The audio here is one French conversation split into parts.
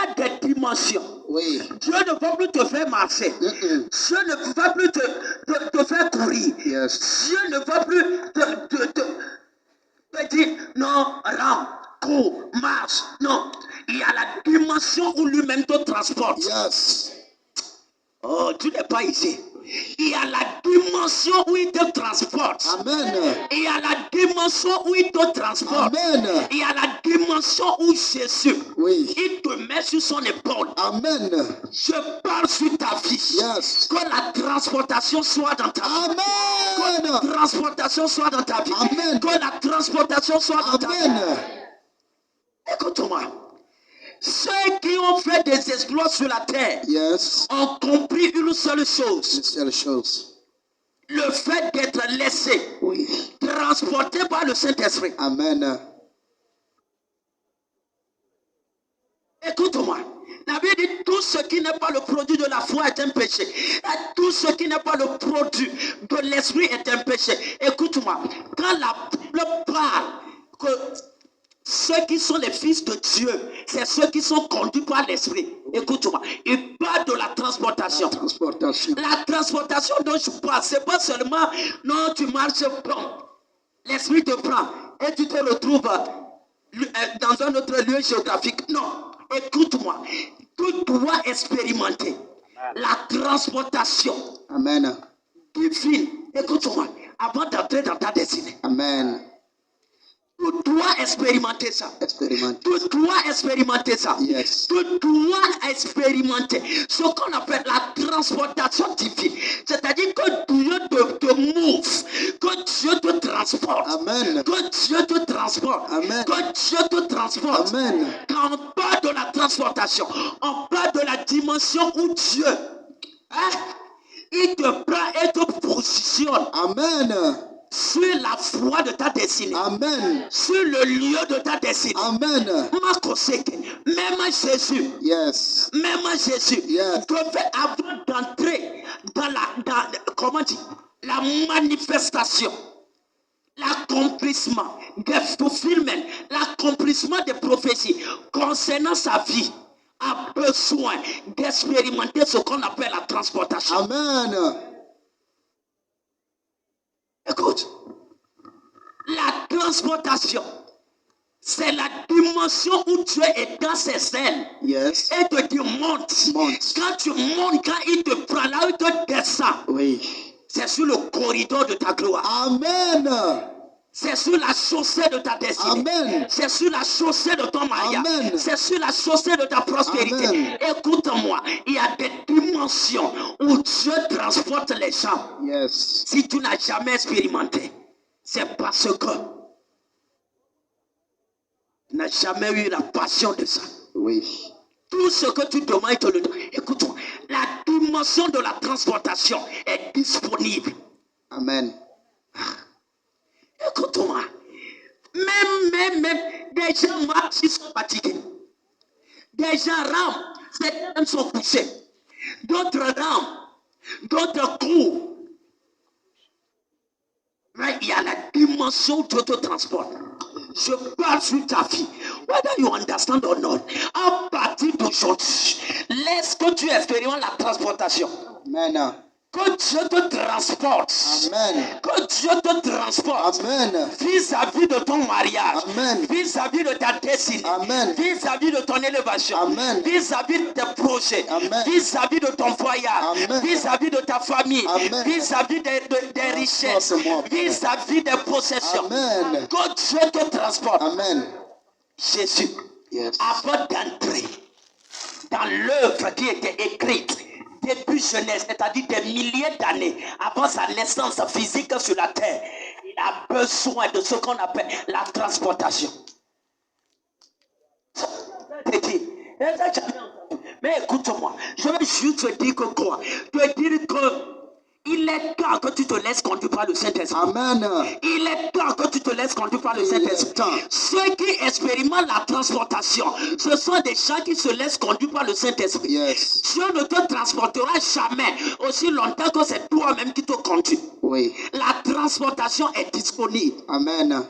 a des dimensions. Oui. Dieu ne va plus te faire marcher. Dieu ne va plus te faire courir. Yes. Dieu ne va plus te dire non, rampe, cours, marche. Non. Il y a la dimension où lui-même te transporte. Yes. Oh, tu n'es pas ici. Il y a la dimension où il te transporte. Amen. Il y a la dimension où il te transporte. Amen. Il y a la dimension où Jésus, Oui. il te met sur son épaule. Amen. Je parle sur ta vie. Yes. Que la transportation soit dans ta vie. Amen. Que la transportation soit dans ta vie. Amen. Que la transportation soit dans ta vie. Amen. Écoute-moi. Ceux qui ont fait des exploits sur la terre Yes. ont compris une seule chose. Une seule chose. Le fait d'être laissé, Oui. transporté par le Saint-Esprit. Amen. Écoute-moi. La Bible dit tout ce qui n'est pas le produit de la foi est un péché. Et tout ce qui n'est pas le produit de l'esprit est un péché. Écoute-moi. Quand la Bible parle que ceux qui sont les fils de Dieu, c'est ceux qui sont conduits par l'esprit. Écoute-moi. Il parle de la transportation. Transportation. La transportation dont je parle, c'est pas seulement non, tu marches, bon, l'esprit te prend et tu te retrouves dans un autre lieu géographique. Non, écoute-moi, tu dois expérimenter la transportation Amen. divine. Écoute-moi, avant d'entrer dans ta destinée. Amen. Tu dois expérimenter ça. Expérimenter. Tu dois expérimenter ça. Yes. Tu dois expérimenter ce qu'on appelle la transportation divine. C'est-à-dire que Dieu te move, que Dieu te transporte. Amen. Que Dieu te transporte. Amen. Que Dieu te transporte. Amen. Quand on parle de la transportation, on parle de la dimension où Dieu, il te prend et te positionne. Amen. Sur la voie de ta destinée. Amen. Sur le lieu de ta destinée. Amen. Même Jésus. Yes. Même Jésus. Yes. Devait avant d'entrer dans la manifestation, l'accomplissement des fulfillment, l'accomplissement des prophéties concernant sa vie, a besoin d'expérimenter ce qu'on appelle la transportation. Amen. Écoute, la transportation, c'est la dimension où Dieu est dans ses ailes. Yes. Et te dit monte. Quand tu montes, quand il te prend là, il te descend. Oui. C'est sur le corridor de ta gloire. Amen. C'est sur la chaussée de ta destinée. Amen. C'est sur la chaussée de ton mariage. Amen. C'est sur la chaussée de ta prospérité. Amen. Écoute-moi, il y a des dimensions où Dieu transporte les gens. Yes. Si tu n'as jamais expérimenté, c'est parce que tu n'as jamais eu la passion de ça. Oui. Tout ce que tu demandes, il te le donne. Écoute-moi, la dimension de la transportation est disponible. Amen. Écoute-moi, même, des gens marchent, ils sont fatigués. Des gens rampent, certains sont couchés. D'autres rampent, d'autres courent. Mais il y a la dimension où Dieu te transporte. Je parle sur ta vie. Whether you understand or not, à partir d'aujourd'hui, laisse que tu expérimentes la transportation. Amen. Que Dieu te transporte. Amen. Que Dieu te transporte. Amen. Vis-à-vis de ton mariage. Amen. Vis-à-vis de ta destinée. Amen. Vis-à-vis de ton élévation. Amen. Vis-à-vis de tes projets. Amen. Vis-à-vis de ton voyage. Amen. Vis-à-vis de ta famille. Amen. Vis-à-vis des richesses. Vis-à-vis des possessions. Amen. Que Dieu te transporte. Amen. Jésus, Yes. avant d'entrer dans l'œuvre qui était écrite début jeunesse, c'est-à-dire des milliers d'années avant sa naissance physique sur la terre, il a besoin de ce qu'on appelle la transportation. Mais écoute-moi, je vais juste te dire que quoi? Te dire que il est temps que tu te laisses conduire par le Saint-Esprit. Amen. Il est temps que tu te laisses conduire par le Saint-Esprit. Ceux qui expérimentent la transportation, ce sont des gens qui se laissent conduire par le Saint-Esprit. Yes. Dieu ne te transportera jamais aussi longtemps que c'est toi-même qui te conduis. Oui. La transportation est disponible. Amen.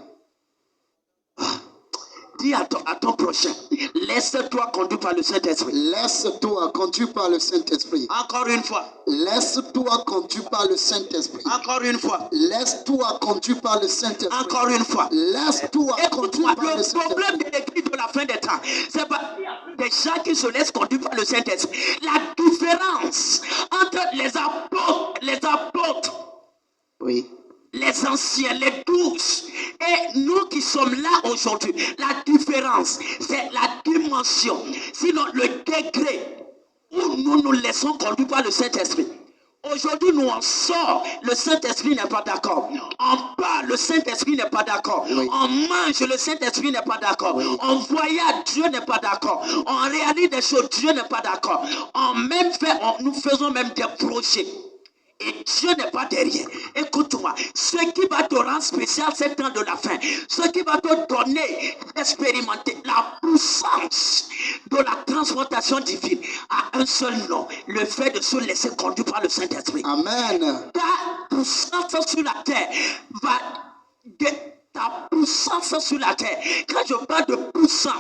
Dis à ton prochain, laisse-toi conduire par le Saint-Esprit. Laisse-toi conduire par le Saint-Esprit. Encore une fois. Laisse-toi conduire par le Saint-Esprit. Encore une fois. Laisse-toi conduire par le Saint-Esprit. Encore une fois. Laisse-toi conduire par le Saint-Esprit. Le problème de l'église de la fin des temps, c'est pas des gens qui se laissent conduire par le Saint-Esprit. La différence entre les apôtres, oui, les anciens, les 12, et nous qui sommes là aujourd'hui, la différence, c'est la dimension, sinon le degré où nous nous laissons conduire par le Saint-Esprit. Aujourd'hui, nous on sort, le Saint-Esprit n'est pas d'accord. On parle, le Saint-Esprit n'est pas d'accord. Oui. On mange, le Saint-Esprit n'est pas d'accord. Oui. On voyage, Dieu n'est pas d'accord. On réalise des choses, Dieu n'est pas d'accord. Nous faisons même des projets. Et Dieu n'est pas derrière. Écoute-moi, ce qui va te rendre spécial, c'est le temps de la fin. Ce qui va te donner, expérimenter la puissance de la transportation divine à un seul nom. Le fait de se laisser conduire par le Saint-Esprit. Amen. Ta puissance sur la terre va... Ta puissance sur la terre. Quand je parle de puissance,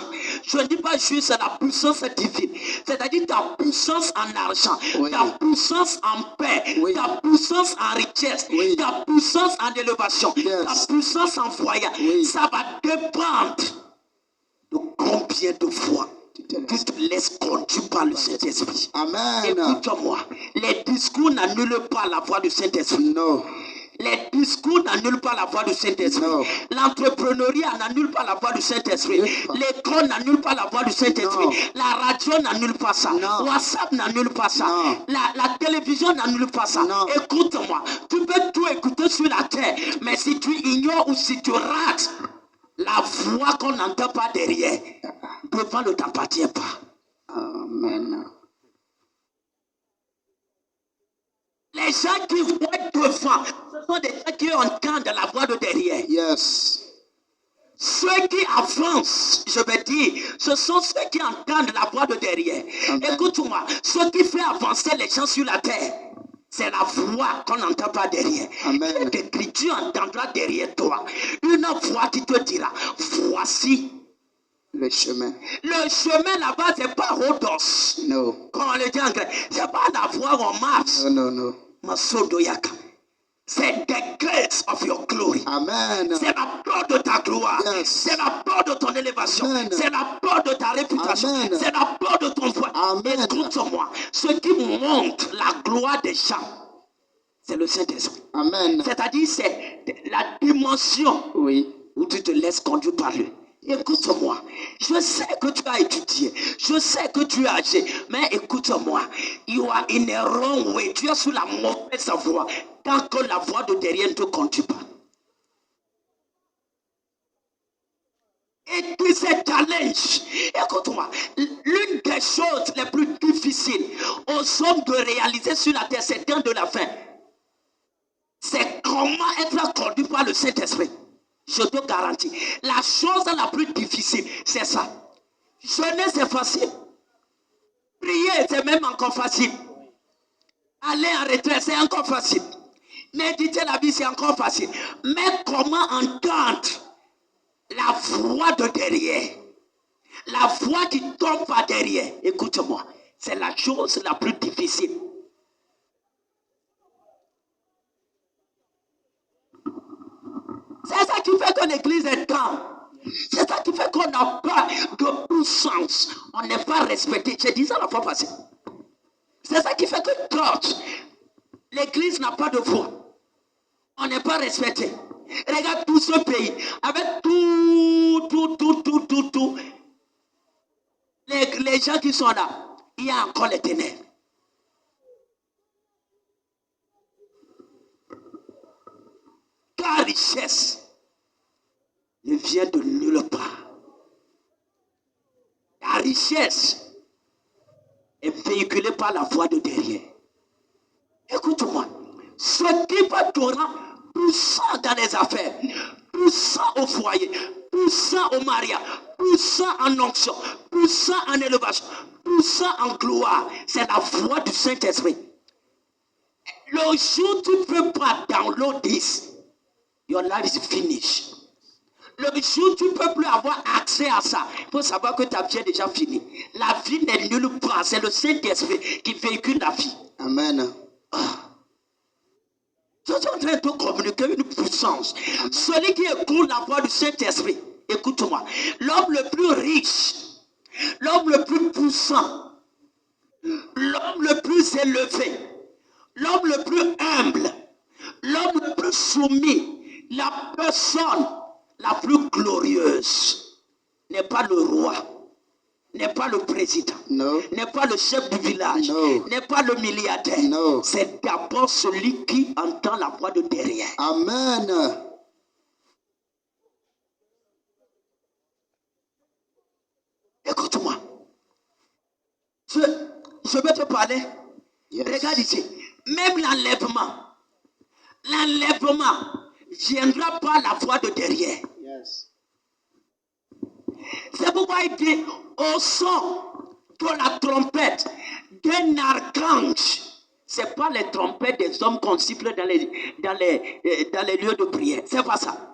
je ne dis pas juste la puissance divine. C'est-à-dire ta puissance en argent, oui, ta puissance en paix, oui, ta puissance en richesse, oui, ta puissance en élévation, yes, ta puissance en voyage. Oui. Ça va dépendre de combien de fois tu te laisses conduire par le Saint-Esprit. Amen. Écoute-moi, les discours n'annulent pas la voix du Saint-Esprit. Non. Les discours n'annulent pas la voix du Saint-Esprit. L'entrepreneuriat n'annule pas la voix du Saint-Esprit. L'école n'annule pas la voix du Saint-Esprit. La radio n'annule pas ça. Non. WhatsApp n'annule pas ça. Non. La télévision n'annule pas ça. Non. Écoute-moi, tu peux tout écouter sur la terre, mais si tu ignores ou si tu rates la voix qu'on n'entend pas derrière, devant ne t'appartient pas. Amen. Les gens qui voient devant, ce sont des gens qui entendent la voix de derrière. Yes. Ceux qui avancent, je vais dire, ce sont ceux qui entendent la voix de derrière. Écoute-moi, ce qui fait avancer les gens sur la terre, c'est la voix qu'on n'entend pas derrière. Amen. Tu entendras derrière toi une voix qui te dira, voici le chemin. Le chemin là-bas, c'est pas Rhodos. Non. Comme on le dit en grec. C'est pas la voie où on marche. Non, non, non. Masodoyaka. C'est the grace of your glory. Amen. C'est la porte de ta gloire. Yes. C'est la porte de ton élévation. Amen. C'est la porte de ta réputation. Amen. C'est la porte de ton voix. Amen. Écoute-moi. Ce qui montre la gloire des gens, c'est le Saint-Esprit. Amen. C'est-à-dire, c'est la dimension, oui, où tu te laisses conduire par lui. Écoute-moi, je sais que tu as étudié, je sais que tu es âgé, mais écoute-moi, you are in a wrong way, tu es sous la mauvaise voie, tant que la voix de derrière ne te conduit pas. Et puis ce challenge, écoute-moi, l'une des choses les plus difficiles aux hommes de réaliser sur la terre, c'est temps de la fin. C'est comment être conduit par le Saint-Esprit. Je te garantis. La chose la plus difficile, c'est ça. Jeûner, c'est facile. Prier, c'est même encore facile. Aller en retraite, c'est encore facile. Méditer la vie, c'est encore facile. Mais comment entendre la voix de derrière? La voix qui tombe par derrière. Écoute-moi, c'est la chose la plus difficile. C'est ça qui fait que l'église est calme. C'est ça qui fait qu'on n'a pas de puissance. On n'est pas respecté. J'ai dit ça la fois passée. C'est ça qui fait que l'église n'a pas de voix. On n'est pas respecté. Regarde tout ce pays. Avec tout. Les gens qui sont là, il y a encore les ténèbres. Ta richesse ne vient de nulle part. Ta richesse est véhiculée par la voix de derrière. Écoute-moi, ce qui va te rendre puissant dans les affaires, puissant au foyer, puissant au mariage, puissant en onction, puissant en élevation, puissant en gloire, c'est la voix du Saint-Esprit. Le jour où tu ne peux pas download this, your life is finished. Le jour où tu ne peux plus avoir accès à ça, il faut savoir que ta vie est déjà finie. La vie n'est nulle part. C'est le Saint-Esprit qui véhicule la vie. Amen. Je suis en train de communiquer une puissance. Celui qui écoute la voix du Saint-Esprit, écoute-moi. L'homme le plus riche, l'homme le plus puissant, l'homme le plus élevé, l'homme le plus humble, l'homme le plus soumis, la personne la plus glorieuse n'est pas le roi, n'est pas le président, No. n'est pas le chef du village, No. n'est pas le milliardaire. No. C'est d'abord celui qui entend la voix de derrière. Amen. Écoute-moi. Je vais te parler. Yes. Regarde ici. Même l'enlèvement viendra par la voix de derrière. Yes. C'est pourquoi il dit au son de la trompette d'un archange. Ce n'est pas les trompettes des hommes qu'on siffle dans les lieux de prière. C'est pas ça.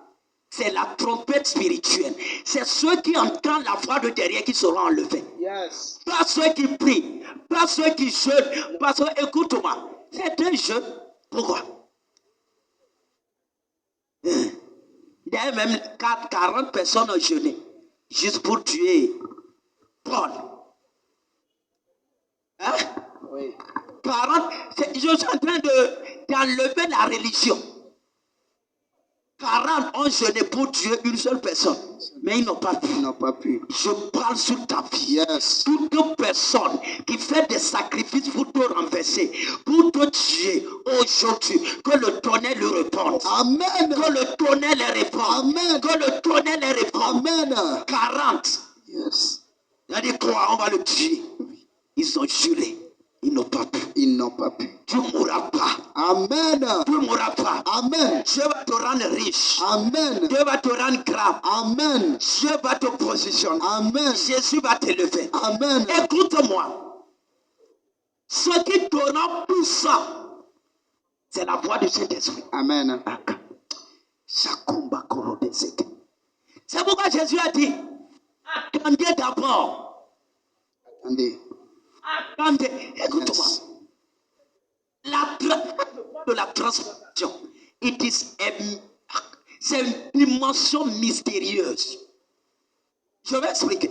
C'est la trompette spirituelle. C'est ceux qui entendent la voix de derrière qui seront enlevés. Yes. Pas ceux qui prient, pas ceux qui jeûnent, pas ceux... Écoute-moi, c'est un jeûne. Pourquoi? D'ailleurs, même 40 personnes ont jeûné, juste pour tuer Paul. Hein? Oui. 40, je suis en train d'enlever la religion. 40 ont jeûné pour tuer une seule personne, mais ils n'ont pas pu. Ils n'ont pas pu. Je parle sur ta vie. Yes. Toute personne qui fait des sacrifices pour te renverser, pour te tuer aujourd'hui, que le tonnerre lui réponde. Amen. Que le tonnerre les réponde. Amen. Que le tonnerre les réponde. Amen. 40. Yes. Il a dit quoi? On va le tuer. Ils ont juré. Ils n'ont pas pu. Ils n'ont pas pu. Tu ne mourras pas. Amen. Tu ne mourras pas. Amen. Dieu va te rendre riche. Amen. Dieu va te rendre grand. Amen. Dieu va te positionner. Amen. Jésus va t'élever. Amen. Écoute-moi. Ce qui te rend puissant, c'est la voix du Saint-Esprit. Amen. C'est pourquoi Jésus a dit, attendez d'abord. Attendez. Attendez. Écoute-moi. Yes. De la transformation, c'est une dimension mystérieuse. Je vais expliquer.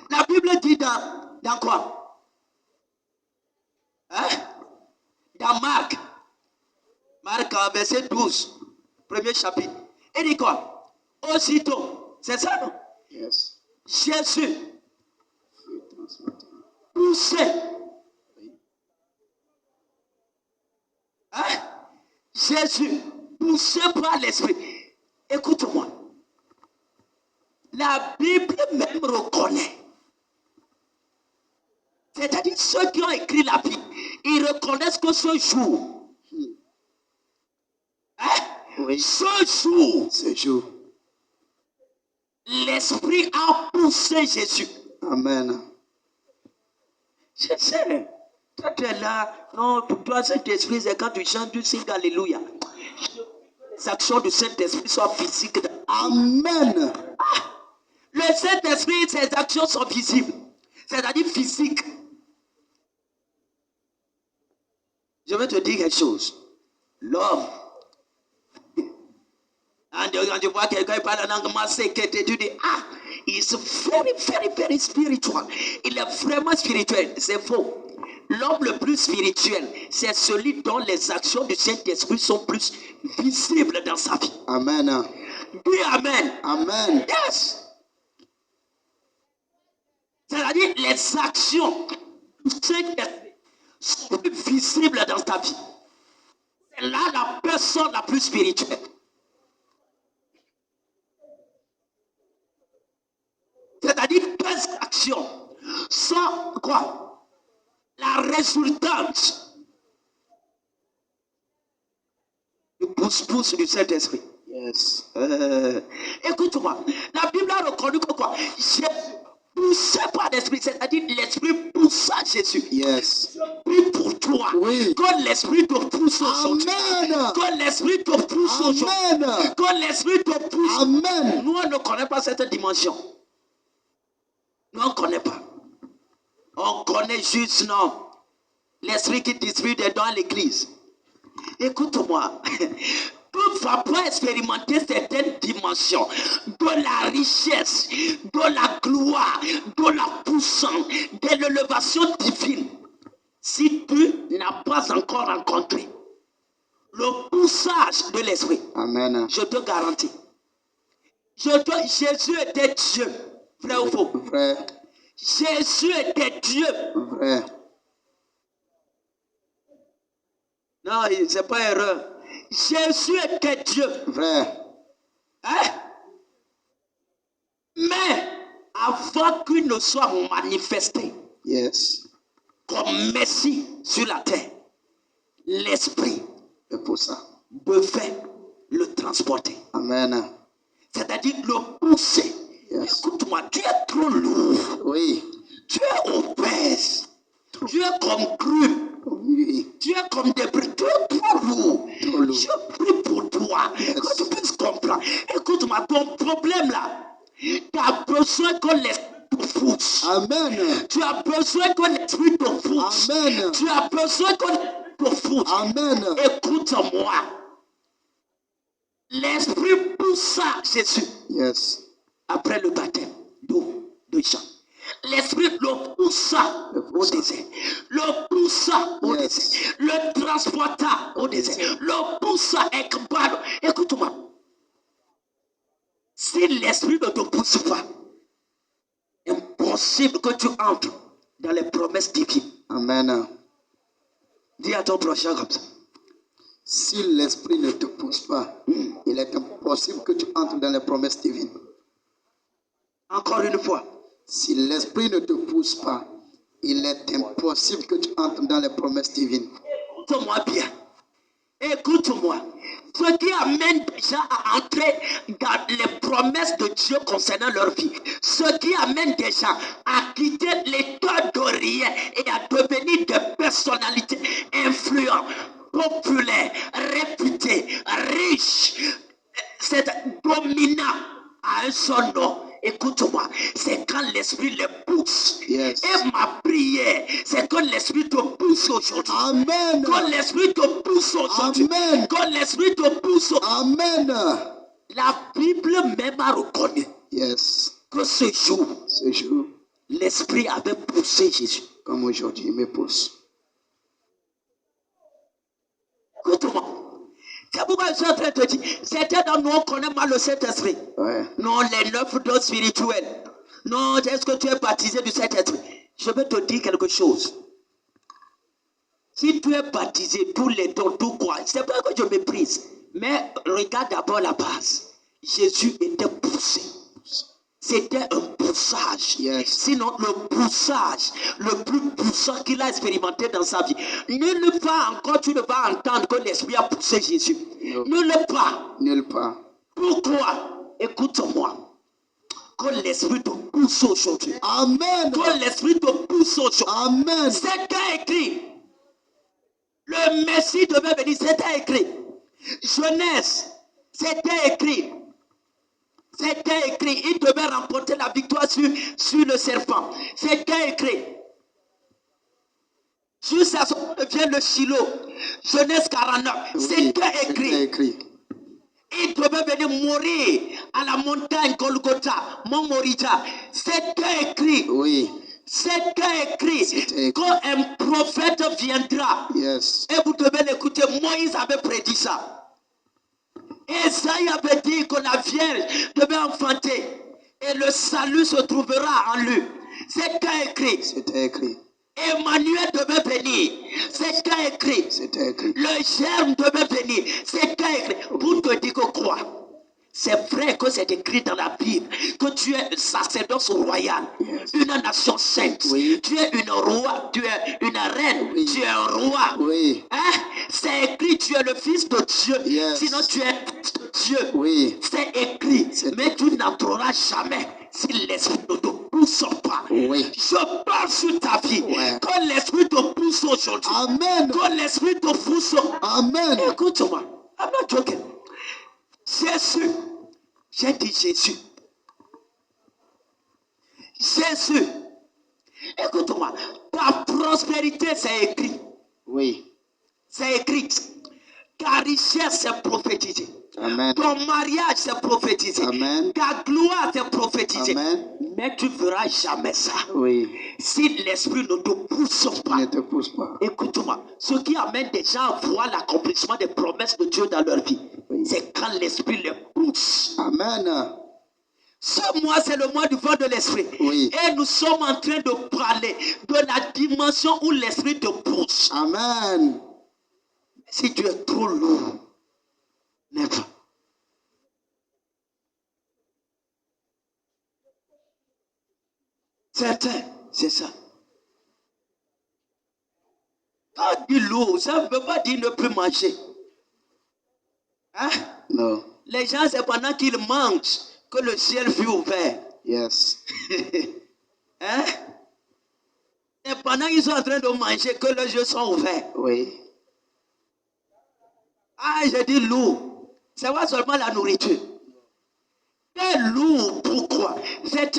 La Bible dit dans quoi? Hein? Dans Marc, verset 12, premier chapitre. Il dit quoi? Aussitôt, c'est ça, non? Yes. Jésus, poussé. Hein? Jésus, poussé par l'Esprit. Écoute-moi. La Bible même reconnaît. C'est-à-dire ceux qui ont écrit la Bible, ils reconnaissent que ce jour, hein? Oui. Ce jour, l'Esprit a poussé Jésus. Amen. Je sais. Toi, tu es là. Non, pour toi, Saint-Esprit, c'est quand tu chantes, tu signes Alléluia. Les actions du Saint-Esprit sont physiques. Amen. Le Saint-Esprit, ses actions sont visibles. C'est-à-dire physiques. Je vais te dire quelque chose. L'homme. Quand tu vois quelqu'un qui parle en anglais, tu dis, il est very, very, very spiritual. Il est vraiment spirituel. C'est faux. L'homme le plus spirituel, c'est celui dont les actions du Saint-Esprit sont plus visibles dans sa vie. Amen. Dis Amen. Amen. Yes. C'est-à-dire les actions du Saint-Esprit sont plus visibles dans ta vie. C'est là la personne la plus spirituelle. C'est-à-dire tes actions sont quoi? La résultante du pouce-pouce du Saint-Esprit. Yes. Écoute-moi, la Bible a reconnu que quoi? Jésus poussé par l'Esprit, c'est-à-dire l'Esprit poussa Jésus. Yes. Je prie pour toi. Écoute-moi. Oui. Que l'esprit te pousse aujourd'hui. Amen. Que l'esprit te pousse aujourd'hui. Amen. Que l'esprit te pousse. Amen. Nous, on ne connaît pas cette dimension. Nous, on ne connaît pas. On connaît juste, non, l'esprit qui distribue des dons à l'église. Écoute-moi. Tu ne vas pas expérimenter certaines dimensions de la richesse, de la gloire, de la puissance, de l'élévation divine. Si tu n'as pas encore rencontré le poussage de l'esprit, Amen. je te garantis. Jésus était Dieu, vrai ou faux? Vrai. Jésus était Dieu. Vrai. Non, c'est pas erreur. Jésus était Dieu. Vrai. Hein? Mais avant qu'il ne soit manifesté Yes. comme Messie sur la terre, l'esprit C'est pour ça. devait le transporter. Amen. C'est-à-dire le pousser. Yes. Écoute-moi, tu es trop lourd. Oui. Tu es obèse. Tu es comme cru. Oui. Tu es comme des briques. Tu es trop lourd. Trop lourd. Je prie pour toi. Yes. Que tu puisses comprendre. Écoute-moi, ton problème là, tu as besoin que l'esprit te pousse. Amen. Tu as besoin que l'esprit te pousse. Amen. Tu as besoin que l'esprit te pousse. Amen. Écoute-moi. L'esprit poussa Jésus Yes. après le baptême d'eau de Jean. L'esprit le poussa au désert. Le poussa au Yes. désert. Le transporta au désert. Le poussa Ekbalo. Écoute-moi. Si l'esprit ne te pousse pas, impossible que tu entres dans les promesses divines. Amen. Dis à ton prochain comme ça. Si l'esprit ne te pousse pas, il est impossible que tu entres dans les promesses divines. Encore une fois. Si l'esprit ne te pousse pas, il est impossible que tu entres dans les promesses divines. Écoute-moi bien. Écoute-moi. Ce qui amène des gens à entrer dans les promesses de Dieu concernant leur vie. Ce qui amène des gens à quitter l'état de rien et à devenir des personnalités influentes, populaires, réputées, riches, c'est dominant à un seul nom. Écoute-moi, c'est quand l'esprit les pousse. Yes. Et ma prière, c'est que l'esprit te pousse aujourd'hui. Amen. Que l'esprit te pousse aujourd'hui. Amen. Que l'esprit te pousse aujourd'hui. Amen. La Bible même a reconnu Yes. que ce jour, Ce jour, l'esprit avait poussé Jésus. comme aujourd'hui, il me pousse. Écoute-moi. C'est pourquoi je suis en train de te dire, certains d'entre nous, on connaît mal le Saint-Esprit. Ouais. Non, les 9 dons spirituels. Non, est-ce que tu es baptisé du Saint-Esprit? Je vais te dire quelque chose. Si tu es baptisé, tous les dons, tout quoi, c'est pas que je méprise. Mais regarde d'abord la base. Jésus était poussé. C'était un poussage. Yes. Sinon, le poussage, le plus puissant qu'il a expérimenté dans sa vie. Nulle part encore tu ne vas entendre que l'Esprit a poussé Jésus. No. Nulle part. Nulle part. Pourquoi? Écoute-moi. Que l'Esprit te pousse aujourd'hui. Amen. Que l'Esprit te pousse aujourd'hui. Amen. C'était écrit. Le Messie devait venir. C'était écrit. Jeunesse. C'était écrit. C'était écrit. Il devait remporter la victoire sur le serpent. C'était écrit. Jusqu'à ce qu'on devienne le Shiloh. Genèse 49. Oui, c'était écrit. C'était écrit. Il devait venir mourir à la montagne Golgotha, Mont Moriah. C'était écrit. Oui. C'était écrit. C'était écrit. Quand un prophète viendra, Yes. et vous devez l'écouter, Moïse avait prédit ça. Esaïe avait dit que la Vierge devait enfanter et le salut se trouvera en lui. C'était écrit. C'était écrit. Emmanuel devait venir. C'était écrit. C'était écrit. Le germe devait venir. C'était écrit. Pour te dire que quoi? C'est vrai que c'est écrit dans la Bible que tu es un sacerdoce royal, une nation sainte. Oui. Tu es une roi, tu es une reine, Oui. tu es un roi. Oui. Hein? C'est écrit, tu es le fils de Dieu. Yes. Sinon, tu es le fils de Dieu. Oui. C'est écrit. C'est Mais tu n'entreras jamais si l'esprit ne te pousse pas. Oui. Je parle sur ta vie. Ouais. Que l'esprit te pousse aujourd'hui. Amen. Que l'esprit te pousse. Amen. Écoute-moi. I'm not joking. Jésus. J'ai dit Jésus. Jésus. Écoute-moi. Ta prospérité, c'est écrit. Oui. C'est écrit. Ta richesse, c'est prophétisé. Amen. Ton mariage, c'est prophétisé. Amen. Ta gloire, c'est prophétisé. Amen. Mais tu ne feras jamais ça. Oui. Si l'esprit ne te pousse pas. Ne te pousse pas. Écoute-moi. Ce qui amène des gens à voir l'accomplissement des promesses de Dieu dans leur vie, c'est quand l'esprit les pousse. Amen. Ce mois, c'est le mois du vent de l'esprit. Oui. Et nous sommes en train de parler de la dimension où l'esprit te pousse. Amen. Si tu es trop lourd, n'est pas. Certains, c'est ça. Quand dit lourd, ça ne veut pas dire ne plus manger. Hein? No. Les gens, c'est pendant qu'ils mangent que le ciel fut ouvert. Yes. Hein? C'est pendant qu'ils sont en train de manger que leurs yeux sont ouverts. Oui. Ah, je dis lourd. C'est pas seulement la nourriture. C'est lourd. Pourquoi? C'est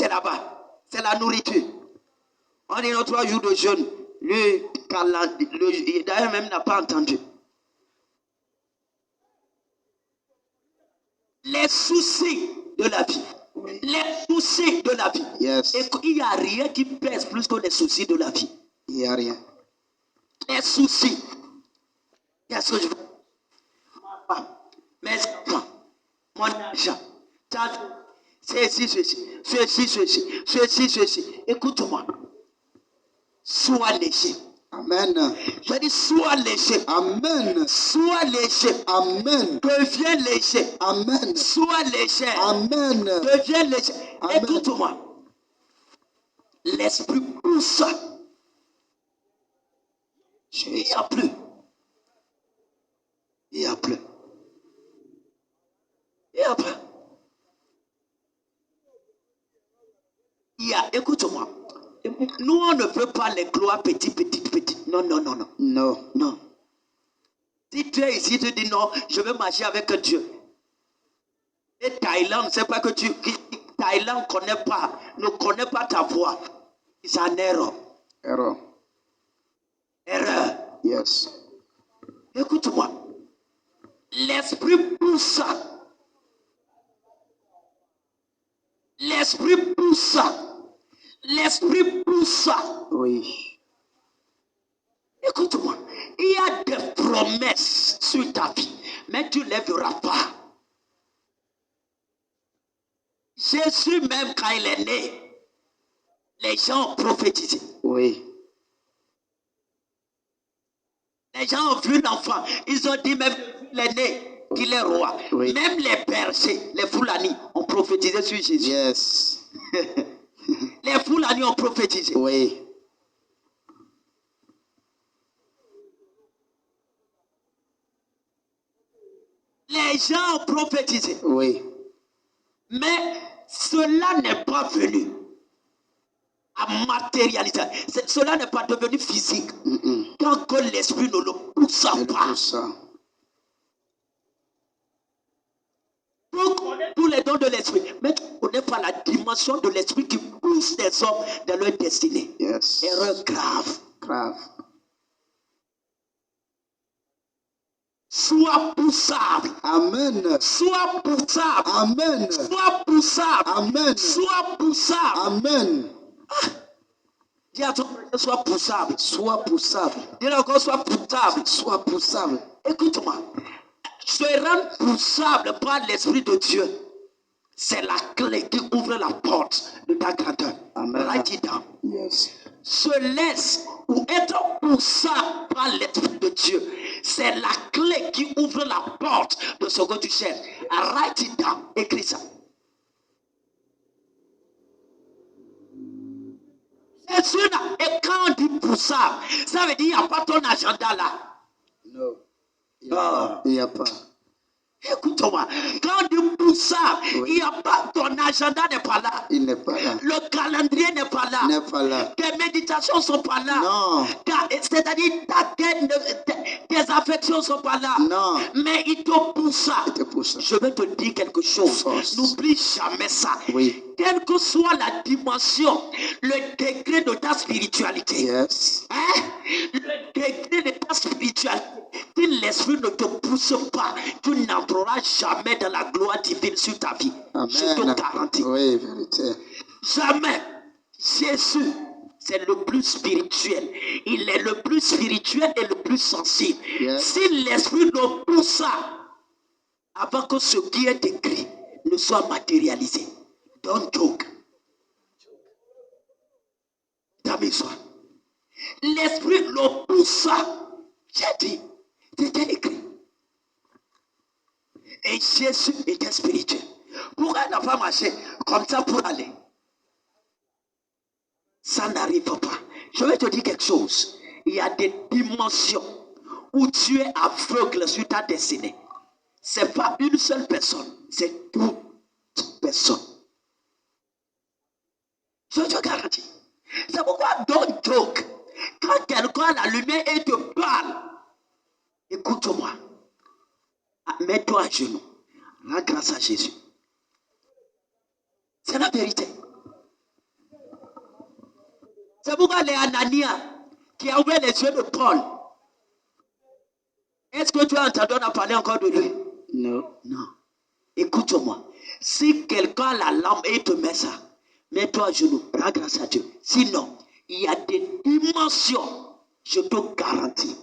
là-bas. C'est la nourriture. On est dans 3 jours de jeûne. D'ailleurs, même n'a pas entendu. Les soucis de la vie. Les soucis de la vie. Yes. Et il n'y a rien qui pèse plus que les soucis de la vie. Il n'y a rien. Les soucis. Qu'est-ce que je veux? Ma femme, mes enfants, mon argent, ceci. Écoute-moi. Sois léger. Amen. Je dis sois léger. Amen. Sois léger. Amen. Deviens léger. Amen. Sois léger. Amen. Deviens léger. Amen. Écoute-moi. L'esprit pousse. Il n'y a plus. Il n'y a plus. Il n'y a plus. Écoute-moi. Nous, on ne veut pas les gloires petites. Non. No. Si tu es ici, tu dis non, je veux marcher avec Dieu. Et Thaïlande, c'est pas que Thaïlande ne connaît pas ta voix. C'est un erreur. Erreur. Yes. Écoute-moi. L'esprit pousse. L'esprit pousse. L'esprit pousse. Oui. Écoute-moi. Il y a des promesses sur ta vie, mais tu ne les verras pas. Jésus, même quand il est né, les gens ont prophétisé. Oui. Les gens ont vu l'enfant. Ils ont dit même qu'il est né, qu'il est roi. Oui. Même les bergers, les Fulani, ont prophétisé sur Jésus. Yes. Les Fulani ont prophétisé. Oui. Les gens ont prophétisé. Oui. Mais cela n'est pas venu à matérialiser. Cela n'est pas devenu physique. Tant que l'esprit ne le pousse pas. Tu connais tous les dons de l'esprit, mais tu ne connais pas la dimension de l'esprit qui pousse les hommes dans leur destinée. Yes. Erreur grave. Sois poussable. Amen. Sois poussable. Amen. Sois poussable. Amen. Sois poussable. Amen. Dis à ton frère, sois poussable. Sois poussable. Dis encore, sois poussable. Sois poussable. Écoute-moi. Se rendre poussable par l'Esprit de Dieu, c'est la clé qui ouvre la porte de ta grandeur. Amen. Write it down. Yes. Se laisse ou être poussable par l'Esprit de Dieu, C'est la clé qui ouvre la porte de ce que tu cherches. Write it down. Écris ça. C'est sûr. Et quand on dit poussable, ça veut dire qu'il n'y a pas ton agenda là. Non. Il n'y a pas. Écoute-moi, quand on dit poussable, il n'y a pas, ton agenda n'est pas là. Il n'est pas là. Le calendrier n'est pas là. N'est pas là. Tes méditations ne sont pas là. Non. C'est-à-dire tes affections ne sont pas là. Non. Mais il te pousse. Il te pousse. Je vais te dire quelque chose. Force. N'oublie jamais ça. Oui. Quelle que soit la dimension, le degré de ta spiritualité. Yes. Hein? Le degré de ta spiritualité. Si l'esprit ne te pousse pas, tu n'entreras jamais dans la gloire divine sur ta vie. Amen. Je te garantis. Oui, vérité. Jamais. Jésus, c'est le plus spirituel. Il est le plus spirituel et le plus sensible. Yes. Si l'esprit ne pousse pas, avant que ce qui est écrit ne soit matérialisé, don't joke. T'amuses-toi. L'esprit le pousse. J'ai dit, c'était écrit. Et Jésus était spirituel. Pourquoi il n'a pas marché comme ça pour aller? Ça n'arrive pas. Je vais te dire quelque chose. Il y a des dimensions où tu es aveugle sur ta destinée. Ce n'est pas une seule personne, c'est toute personne. Je te garantis. C'est pourquoi don't joke. Quand quelqu'un a la lumière et te parle, écoute-moi. Mets-toi à genoux. Rends grâce à Jésus. C'est la vérité. C'est pourquoi les Anania qui a ouvert les yeux de Paul. Est-ce que tu as entendu, on a parlé encore de lui? Non. Non. Écoute-moi. Si quelqu'un a la lampe et te met ça, mets-toi à genoux. Rends grâce à Dieu. Sinon, il y a des dimensions, je te garantis.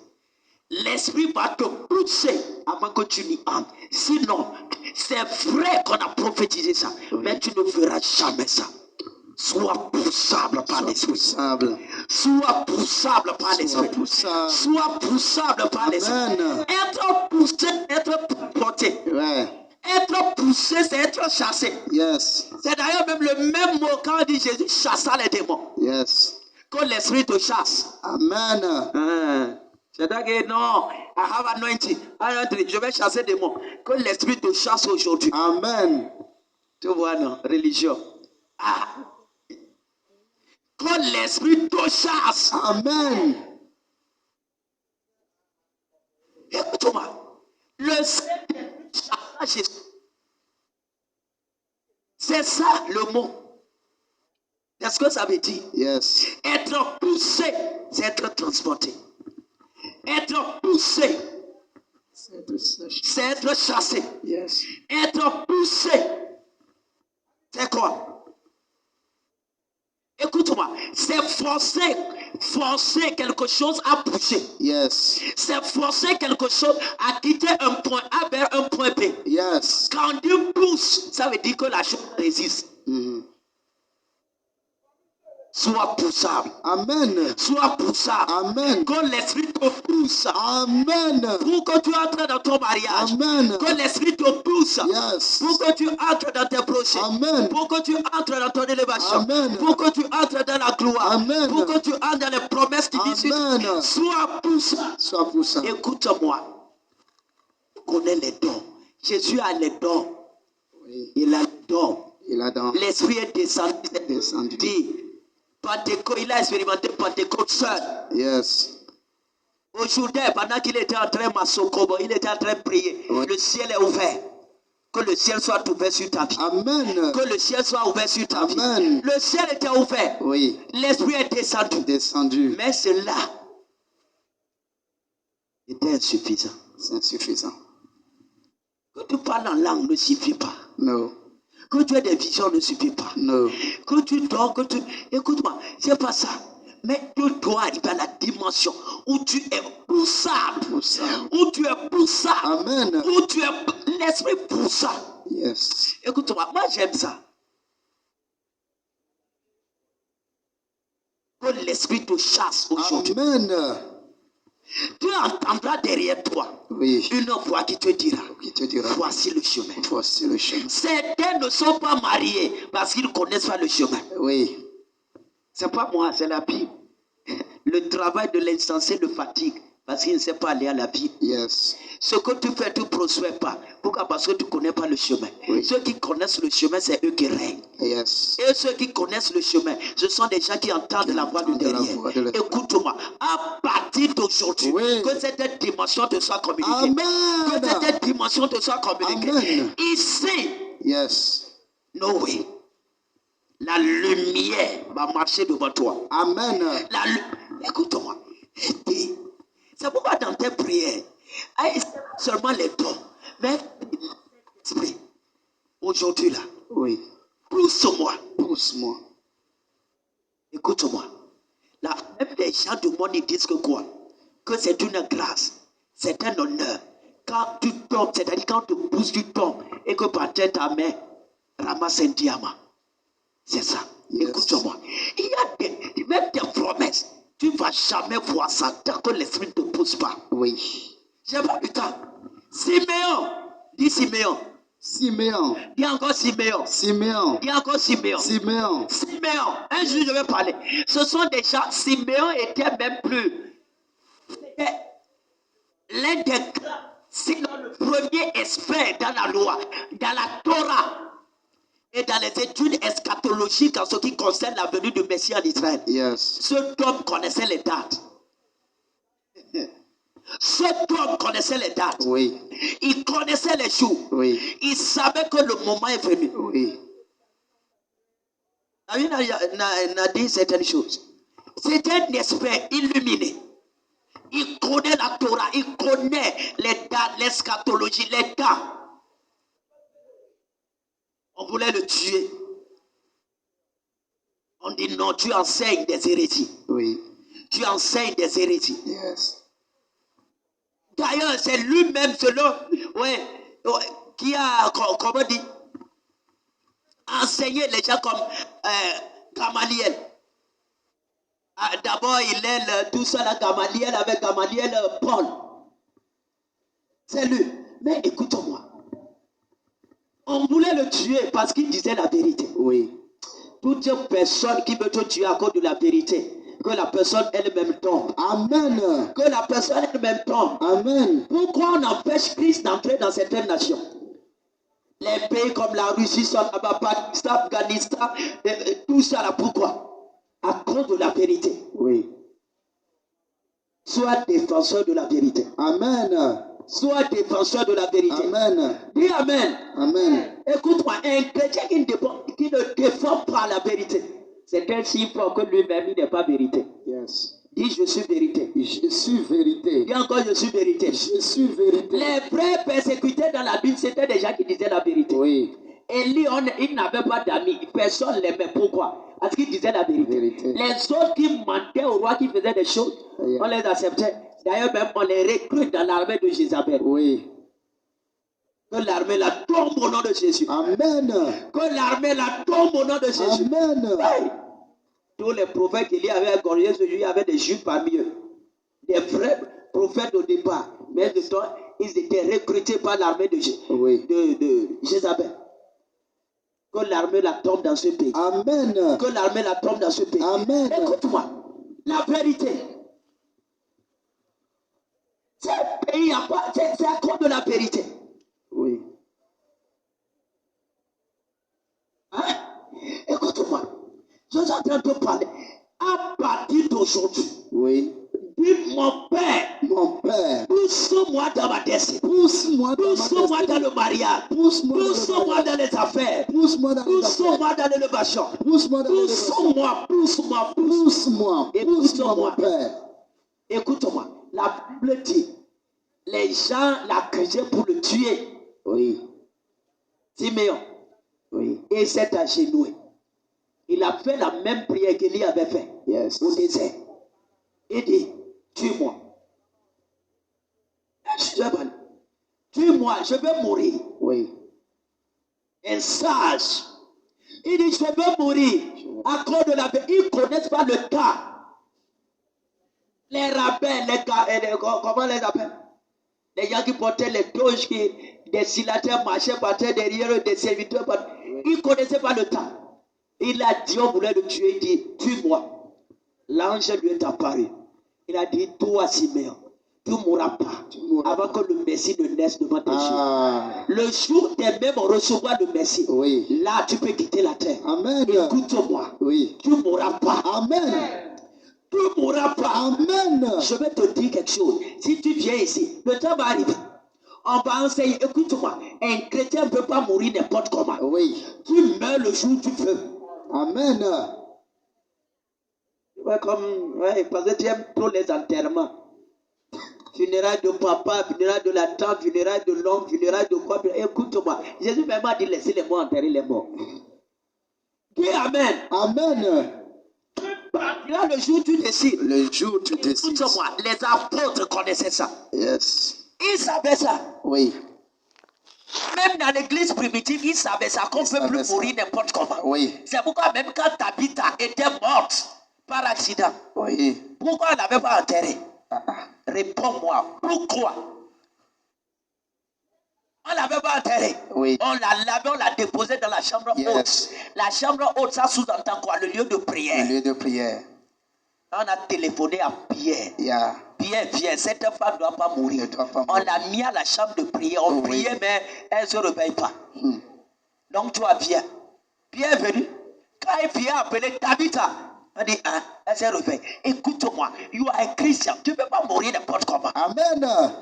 L'esprit va te pousser avant que tu n'y entres. Sinon, c'est vrai qu'on a prophétisé ça, mais tu ne feras jamais ça. Sois poussable par l'esprit. Sois poussable par l'esprit. Sois poussable par l'esprit. Être poussé, être porté. Ouais. Être poussé, c'est être chassé. Yes. C'est d'ailleurs même le même mot quand on dit Jésus chassa les démons. Yes. Que l'esprit te chasse. Amen. C'est-à-dire que non, I have anointing. Je vais chasser des démons. Que l'esprit te chasse aujourd'hui. Amen. Tu vois, non? Religion. Ah. Que l'esprit te chasse. Amen. Écoute-moi. Le Jésus. C'est ça le mot. Est-ce que ça veut dire? Yes. Être poussé, c'est être transporté. Être poussé, c'est être chassé. Yes. Être poussé, c'est quoi? Écoute-moi, c'est forcer quelque chose à pousser. Yes. C'est forcer quelque chose à quitter un point A vers un point B. Yes. Quand Dieu pousse, ça veut dire que la chose résiste. Sois poussable. Amen. Sois poussable. Amen. Que l'esprit te pousse. Amen. Pour que tu entres dans ton mariage. Amen. Que l'esprit te pousse. Yes. Pour que tu entres dans tes projets. Amen. Pour que tu entres dans ton élévation. Amen. Pour que tu entres dans la gloire. Amen. Pour que tu entres dans les promesses qui disent. Amen. Sois poussable. Sois poussable. Écoute-moi. Connais les dons. Jésus a les dons. Oui. Il a les dons. Il a dans. L'esprit est descendu. Dit. Pentecôte, il a expérimenté Pentecôte seul. Yes. Aujourd'hui, pendant qu'il était en train de Masokobo, il était en train de prier. Oui. Le ciel est ouvert. Que le ciel soit ouvert sur ta vie. Amen. Que le ciel soit ouvert sur ta Amen. vie. Le ciel était ouvert. Oui. L'esprit est descendu. Descendu. Mais cela était insuffisant. C'est insuffisant. Que tu parles en langue ne suffit pas. No. Que tu aies des visions ne suffit pas. No. Que tu dors, que tu... Écoute-moi, c'est pas ça. Mais tu dois arriver à la dimension où tu es poussable. Poussable. Où tu es poussable. Amen. Où tu es l'esprit poussable. Yes. Écoute-moi, moi j'aime ça. Que l'esprit te chasse aujourd'hui. Amen. Tu entendras derrière toi une voix qui te dira, voici le chemin. Voici le chemin. Certains ne sont pas mariés parce qu'ils ne connaissent pas le chemin. Oui. C'est pas moi, c'est la Bible. Le travail de l'insensé le fatigue parce qu'il ne sait pas aller à la Bible. Yes. Ce que tu fais, tu ne prospères pas. Pourquoi? Parce que tu ne connais pas le chemin. Oui. Ceux qui connaissent le chemin, c'est eux qui règnent. Yes. Et ceux qui connaissent le chemin, ce sont des gens qui entendent la voix de derrière. Écoute-moi, à partir d'aujourd'hui, que cette dimension te soit communiquée. Amen. Que cette dimension te soit communiquée. Amen. Ici, Yes. Noé, la lumière va marcher devant toi. Amen. Écoute-moi. C'est pourquoi dans tes prières, seulement les dons, mais aujourd'hui là, oui. pousse-moi. Pousse-moi. Écoute-moi. Là, même les gens du monde ils disent que quoi? Que c'est une grâce, c'est un honneur. Quand tu tombes, c'est-à-dire quand tu pousses, tu tombes, et que par terre ta main ramasse un diamant. C'est ça. Yes. Écoute-moi. Il y a même des promesses. Tu ne vas jamais voir ça tant que l'esprit ne te pousse pas. Oui. J'ai pas du temps. Siméon. Dis Siméon. Siméon. Dis encore Siméon. Siméon. Dis encore Siméon. Siméon. Siméon. Un jour, je vais parler. Ce sont des gens. Siméon était même plus. C'était l'un des grands, sinon le premier expert dans la loi, dans la Torah et dans les études eschatologiques en ce qui concerne la venue du Messie en Israël. Yes. Cet homme connaissait les dates. Cet homme connaissait les dates. Oui. Il connaissait les jours. Oui. Il savait que le moment est venu. Oui. David a dit certaines choses. C'est un expert illuminé. Il connaît la Torah, il connaît les dates, l'eschatologie, les temps. On voulait le tuer. On dit non, tu enseignes des hérésies. Oui. Tu enseignes des hérésies. Yes. D'ailleurs, c'est lui-même, selon, qui a, comment dit, enseigné les gens comme Gamaliel. D'abord, il est tout seul à Gamaliel, avec Gamaliel, Paul. C'est lui. Mais écoute-moi. On voulait le tuer parce qu'il disait la vérité. Oui. Toute personne qui veut te tuer à cause de la vérité, que la personne elle-même tombe. Amen. Que la personne elle-même tombe. Amen. Pourquoi on empêche Christ d'entrer dans certaines nations? Les pays comme la Russie, Pakistan, Afghanistan, tout ça là, pourquoi? À cause de la vérité. Oui. Sois défenseur de la vérité. Amen. Sois défenseur de la vérité. Amen. Dis Amen. Amen. Écoute-moi, un chrétien qui ne défend pas la vérité, c'est un signe pour que lui-même il n'est pas vérité. Yes. Dis je suis vérité. Je suis vérité. Dis encore je suis vérité. Je suis vérité. Les vrais persécutés dans la Bible, c'était des gens qui disaient la vérité. Oui. Élie, il n'avait pas d'amis. Personne ne l'aimait. Pourquoi? Parce qu'il disait la vérité. Les autres qui mentaient au roi, qui faisaient des choses, on les acceptait. D'ailleurs, même on les recrute dans l'armée de Jézabel. Oui. Que l'armée la tombe au nom de Jésus. Amen. Que l'armée la tombe au nom de Jésus. Amen. Hey. Tous les prophètes qu'il y avait égorgés, il y avait des juifs parmi eux. Des vrais prophètes au départ. Mais de temps, ils étaient recrutés par l'armée de Jézabel. Que l'armée la tombe dans ce pays. Amen. Que l'armée la tombe dans ce pays. Amen. Écoute-moi. La vérité. Ce pays, c'est à cause de la vérité. Oui. Hein? Écoute-moi. Je suis en train de te parler. À partir d'aujourd'hui. Oui. Dis mon père. Mon père. Pousse-moi dans ma destinée. Pousse-moi dans le mariage. Pousse-moi dans les affaires. Pousse-moi dans l'élevation. Pousse-moi. Écoute-moi, mon père. Écoute-moi. La Bible dit, les gens l'accusaient pour le tuer. Oui. Siméon. Oui. Et s'est agenouillé. Il a fait la même prière qu'Élie avait fait. Yes. Au désert. Il dit, tue-moi. Tue-moi, je vais mourir. Oui. Un sage. Il dit, je vais mourir. À cause de la vie. Ils ne connaissent pas le cas. Les rabbins, les gars, comment les appelle? Les gens qui portaient les toges, des silateurs marchaient par terre derrière eux, des serviteurs. Ils ne connaissaient pas le temps. Il a dit, on voulait le tuer, il dit, tue-moi. L'ange lui est apparu. Il a dit, toi, Siméon, tu ne mourras pas avant que le Messie ne naisse devant tes yeux. Le jour où tu es même recevoir le Messie, là, tu peux quitter la terre. Amen. Écoute-moi. Tu ne mourras pas. Amen. Tu ne mourras pas. Amen. Je vais te dire quelque chose. Si tu viens ici, le temps va arriver. On va enseigner. Écoute-moi. Un chrétien ne peut pas mourir n'importe comment. Tu meurs le jour où tu veux. Amen. Ouais, parce que tu aimes trop les enterrements. Funérailles de papa, funérailles de la tante, funérailles de l'homme, funérailles de quoi. Écoute-moi. Jésus même a dit laissez les morts enterrer les morts. Dis Amen. Amen. Là, le jour où tu décides. Le jour où tu décides. Écoute-moi, les apôtres connaissaient ça. Yes. Ils savaient ça. Oui. Même dans l'église primitive, ils savaient ça, qu'on ne peut plus mourir n'importe comment. Oui. C'est pourquoi même quand Tabitha était morte par accident, pourquoi on ne l'avait pas enterrée? Réponds-moi, pourquoi? On ne l'avait pas enterrée. Oui. On l'a lavé, on l'a déposée dans la chambre haute. La chambre haute, ça sous-entend quoi? Le lieu de prière. Le lieu de prière. On a téléphoné à Pierre. Pierre, viens, cette femme ne doit pas mourir. On l'a mis à la chambre de prière. On priait, mais elle ne se réveille pas. Donc, toi, viens. Pierre est venu. Quand Pierre a appelé Tabitha, on dit, hein, elle s'est réveillée. Écoute-moi, you are a Christian. Tu ne peux pas mourir n'importe comment. Amen.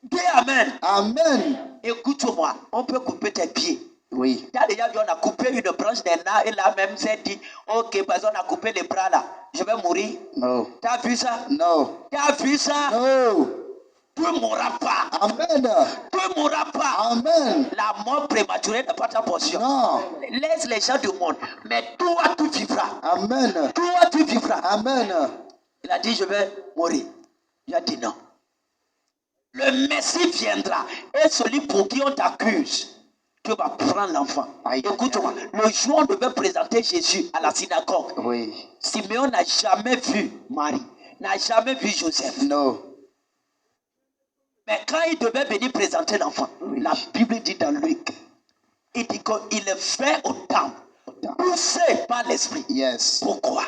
Dis Amen. Amen. Écoute-moi, on peut couper tes pieds. Oui. Tu as déjà vu, on a coupé une branche d'un arbre et là même s'est dit, ok, parce qu'on a coupé les bras là, je vais mourir. Non. Tu as vu ça? Non. Tu as vu ça? Non. Tu ne mourras pas. Amen. Tu ne mourras pas. Amen. La mort prématurée n'est pas ta portion. Non. Laisse les gens du monde. Mais toi, tu vivras. Amen. Toi, tu vivras. Amen. Il a dit, je vais mourir. Il a dit non. Le Messie viendra. Et celui pour qui on t'accuse, tu vas prendre l'enfant. Écoute-moi, le jour où on devait présenter Jésus à la synagogue, Siméon n'a jamais vu Marie, n'a jamais vu Joseph. Non. Mais quand il devait venir présenter l'enfant, la Bible dit dans Luc, il dit qu'il est fait au temple, poussé par l'esprit. Yes. Pourquoi?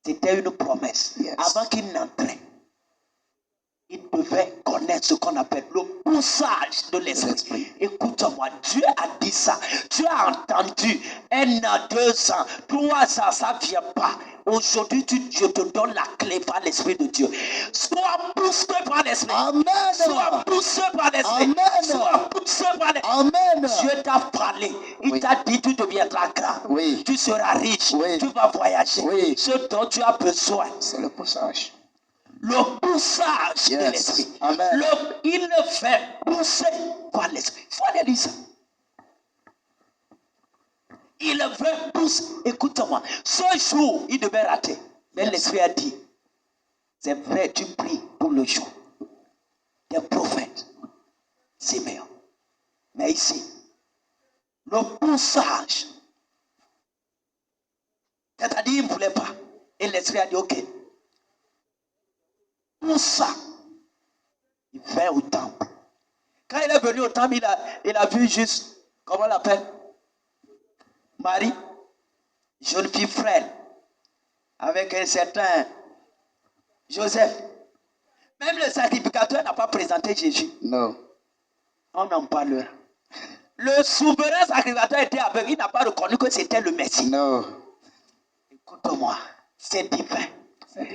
C'était une promesse. Avant qu'il n'entrait, il devait connaître ce qu'on appelle le poussage de l'esprit. Écoute-moi, Dieu a dit ça. Dieu a entendu 1 an, 2 ans, 3 ans, ça ne vient pas. Aujourd'hui, je te donne la clé par l'Esprit de Dieu. Sois poussé par l'Esprit. Amen. Sois poussé par l'Esprit. Amen. Sois poussé par l'Esprit. Amen. Dieu t'a parlé. Il t'a dit, tu deviendras grand. Tu seras riche. Tu vas voyager. Ce dont tu as besoin, c'est le poussage. Le poussage de l'esprit. Il le fait pousser par l'esprit. Il faut aller lire ça. Il le fait pousser. Écoute-moi. Ce jour, il devait rater. Mais l'esprit a dit, c'est vrai, tu pries pour le jour des prophètes. Siméon. Mais ici, le poussage. C'est-à-dire, il ne voulait pas. Et l'esprit a dit, ok. Pour ça, il vint au temple. Quand il est venu au temple, il a vu juste, comment on l'appelle? Marie, jeune fille frêle, avec un certain Joseph. Même le sacrificateur n'a pas présenté Jésus. Non. On en parlera. Le souverain sacrificateur était aveugle, il n'a pas reconnu que c'était le Messie. Non. Écoute-moi, c'est divin.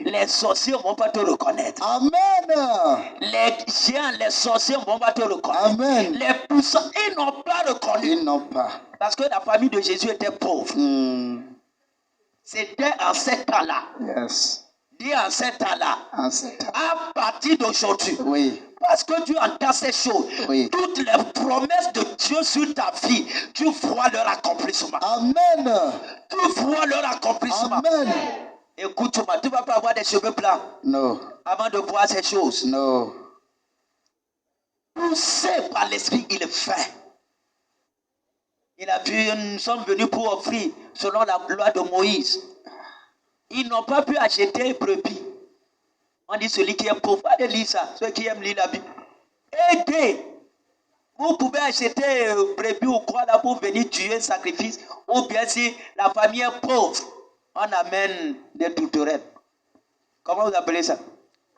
Les sorciers ne vont pas te reconnaître. Amen. Les géants, les sorciers ne vont pas te reconnaître. Amen. Les puissants, ils n'ont pas reconnu. Ils n'ont pas. Parce que la famille de Jésus était pauvre. C'était en ces temps-là. Yes. Dis en ces temps-là. En ces temps. À partir d'aujourd'hui. Oui. Parce que Dieu entend ces choses. Oui. Toutes les promesses de Dieu sur ta vie, tu vois leur accomplissement. Amen. Tu vois leur accomplissement. Amen. Écoute-moi, tu ne vas pas avoir des cheveux blancs. Non. Avant de voir ces choses. Non. Poussé par l'esprit, il fait. Il a vu, nous sommes venus pour offrir selon la loi de Moïse. Ils n'ont pas pu acheter un brebis. On dit celui qui est pauvre. Allez lire ça. Ceux qui aiment lire la Bible. Aidez. Vous pouvez acheter brebis ou quoi là pour venir tuer un sacrifice. Ou bien si la famille est pauvre, on amène des tourterelles. Comment vous appelez ça?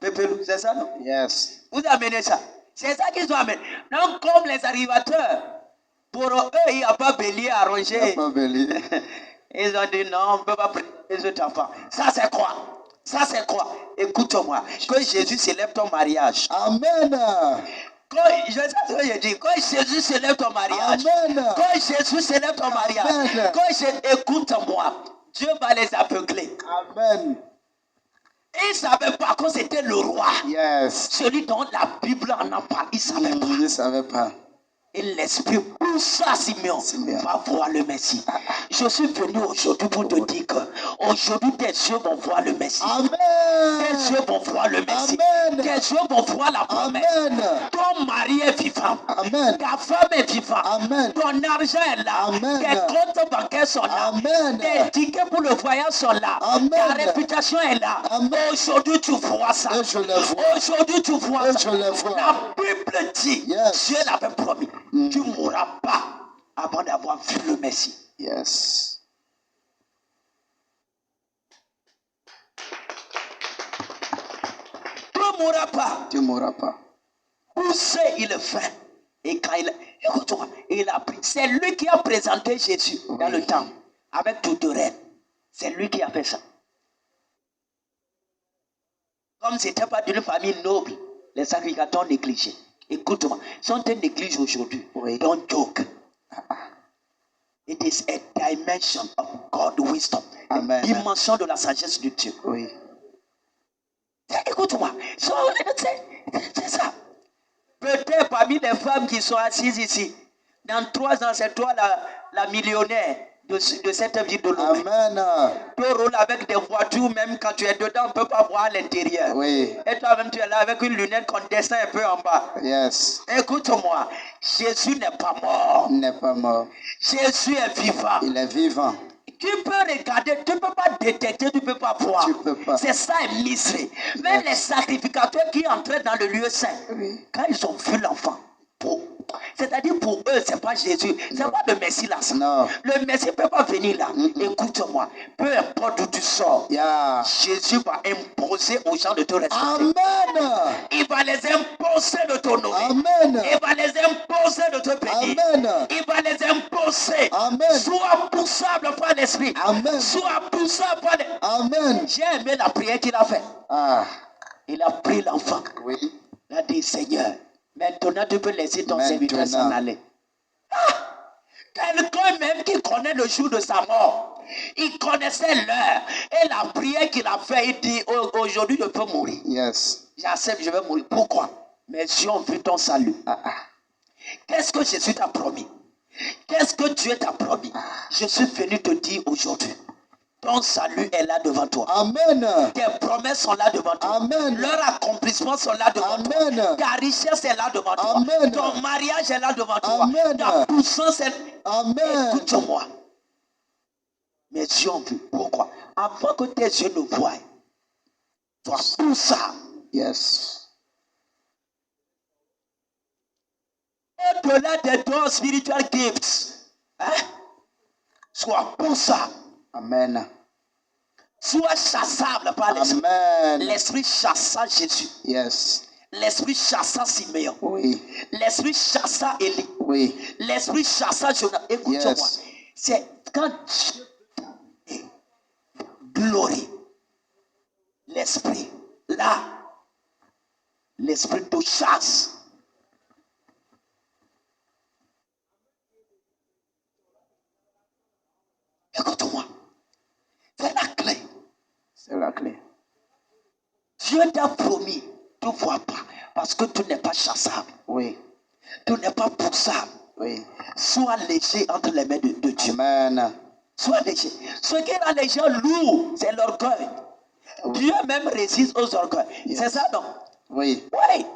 Pépelou, c'est ça, non? Yes. Vous amenez ça. C'est ça qu'ils ont amené. Non, comme les arrivateurs. Pour eux, il n'y a pas bélier à ronger. Il n'y a pas bélier. Ils ont dit non, on ne peut pas prêter les autres enfants. Ça, c'est quoi? Ça, c'est quoi? Écoute-moi. Que Jésus célèbre ton mariage. Amen. Je sais ce que je dis. Quand Jésus célèbre ton mariage. Amen. Quand Jésus célèbre ton mariage. Écoute-moi. Dieu va les aveugler. Amen. Ils ne savaient pas que c'était le roi. Yes. Celui dont la Bible en a parlé. Ils ne savaient pas. Ils ne savaient pas. Et l'esprit poussa Simeon va voir le Messie. Je suis venu aujourd'hui pour te dire que aujourd'hui tes yeux vont voir le Messie. Amen. Tes yeux vont voir le Messie. Amen. Tes yeux vont voir la promesse. Amen. Ton mari est vivant. Amen. Ta femme est vivante. Amen. Ton argent est là. Amen. Tes comptes bancaires sont là. Amen. Tes tickets pour le voyage sont là. Amen. Ta réputation est là. Amen. Aujourd'hui tu vois ça. Et je le vois. Aujourd'hui tu vois Et ça. je le vois. La Bible dit, Yes. Dieu l'avait promis. Tu ne mourras pas avant d'avoir vu le Messie. Yes. Tu ne mourras pas. Tu ne mourras pas. Poussé, il le fait. Et quand écoute-moi, il a pris. C'est lui qui a présenté Jésus dans le temple avec toute reine. C'est lui qui a fait ça. Comme ce n'était pas d'une famille noble, les sacrificateurs négligés. Écoute-moi, si on te néglige aujourd'hui, don't joke. It is a dimension of God's wisdom. Amen. Une dimension de la sagesse de Dieu. Oui. Écoute-moi, c'est ça. Peut-être parmi les femmes qui sont assises ici, dans 3 ans, c'est toi la millionnaire de cette ville de Lomé. Amen. Tu roules avec des voitures, même quand tu es dedans, on ne peut pas voir l'intérieur. Oui. Et toi-même, tu es là avec une lunette qu'on descend un peu en bas. Yes. Écoute-moi, Jésus n'est pas mort. Il n'est pas mort. Jésus est vivant. Il est vivant. Tu peux regarder, tu ne peux pas détecter, tu ne peux pas voir. Tu peux pas. C'est ça un mystery. Même les sacrificateurs qui entraient dans le lieu saint, quand ils ont vu l'enfant, c'est-à-dire pour eux, ce n'est pas Jésus, ce n'est pas le Messie là. Non. Le Messie ne peut pas venir là. Écoute-moi, peu importe d'où tu sors, Jésus va imposer aux gens de te respecter. Amen. Il va les imposer de t'honorer. Amen. Il va les imposer de te bénir. Amen. Il va les imposer. Amen. Sois poussable par l'esprit. Amen. Sois poussable par l'esprit. Amen. J'ai aimé la prière qu'il a faite. Il a pris l'enfant. Oui. Il a dit, Seigneur, maintenant tu peux laisser ton serviteur s'en aller. Quelqu'un même qui connaît le jour de sa mort. Il connaissait l'heure. Et la prière qu'il a faite, il dit, aujourd'hui je peux mourir. Yes. J'accepte, je vais mourir. Pourquoi? Mes yeux ont vu ton salut. Qu'est-ce que Jésus t'a promis? Qu'est-ce que Dieu t'a promis? Je suis venu te dire aujourd'hui. Ton salut est là devant toi. Amen. Tes promesses sont là devant toi. Amen. Leurs accomplissements sont là devant Amen. toi. Ta richesse est là devant toi. Amen. Ton mariage est là devant toi. Amen. Ta puissance est... Amen. Écoute-moi. Mes yeux ont vu. Pourquoi? Avant que tes yeux ne voient, sois poussable. Yes. Au-delà des dons spiritual gifts, sois poussable. Amen. Sois chassable par l'esprit. Amen. L'esprit chassa Jésus. Yes. L'esprit chassa Siméon. Oui. L'esprit chassa Élie. Oui. L'esprit chassa Jonas. Écoute-moi. Yes. C'est quand Dieu glorie. L'esprit. Là. L'esprit te chasse. Écoute-moi. C'est la clé. C'est la clé. Dieu t'a promis, tu ne vois pas, parce que tu n'es pas chassable. Oui. Tu n'es pas poussable. Oui. Sois léger entre les mains de Dieu. Amen. Sois léger. Ce qui rend les gens lourds, c'est l'orgueil. Dieu même résiste aux orgueils. Yes. C'est ça, non? Oui. Oui.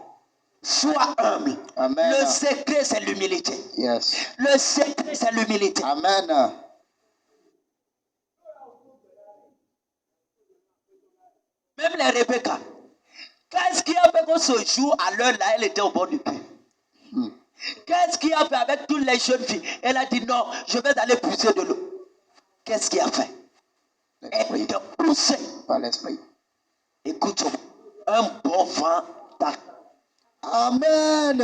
Sois humble. Amen. Le secret, c'est l'humilité. Yes. Le secret, c'est l'humilité. Amen. Même les Rebecca, Qu'est-ce qui a fait que ce jour, à l'heure là, elle était au bord du puits? Qu'est-ce qui a fait avec toutes les jeunes filles? Elle a dit non, je vais aller puiser de l'eau. Qu'est-ce qui a fait? Elle était poussée par l'esprit. Écoute, un bon vent t'attend. Amen.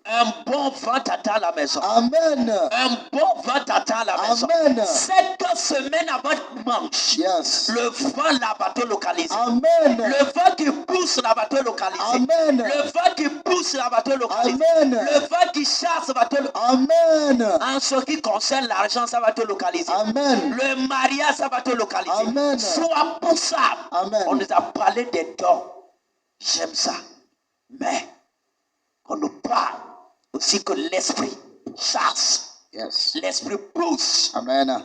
Un bon vent t'attend à la maison. Amen. Un bon vent t'attend à la maison. Amen. 7 semaines avant dimanche, Yes. le vent là va te localiser. Amen. Le vent qui pousse là va te localiser. Amen. Le vent qui pousse là va te localiser. Amen. Le vent qui chasse va te localiser. Amen. En ce qui concerne l'argent, ça va te localiser. Amen. Le mariage, ça va te localiser. Amen. Sois poussable. Amen. On nous a parlé des dons. J'aime ça. Mais on nous parle aussi que l'esprit chasse. Yes. L'esprit pousse. Amen.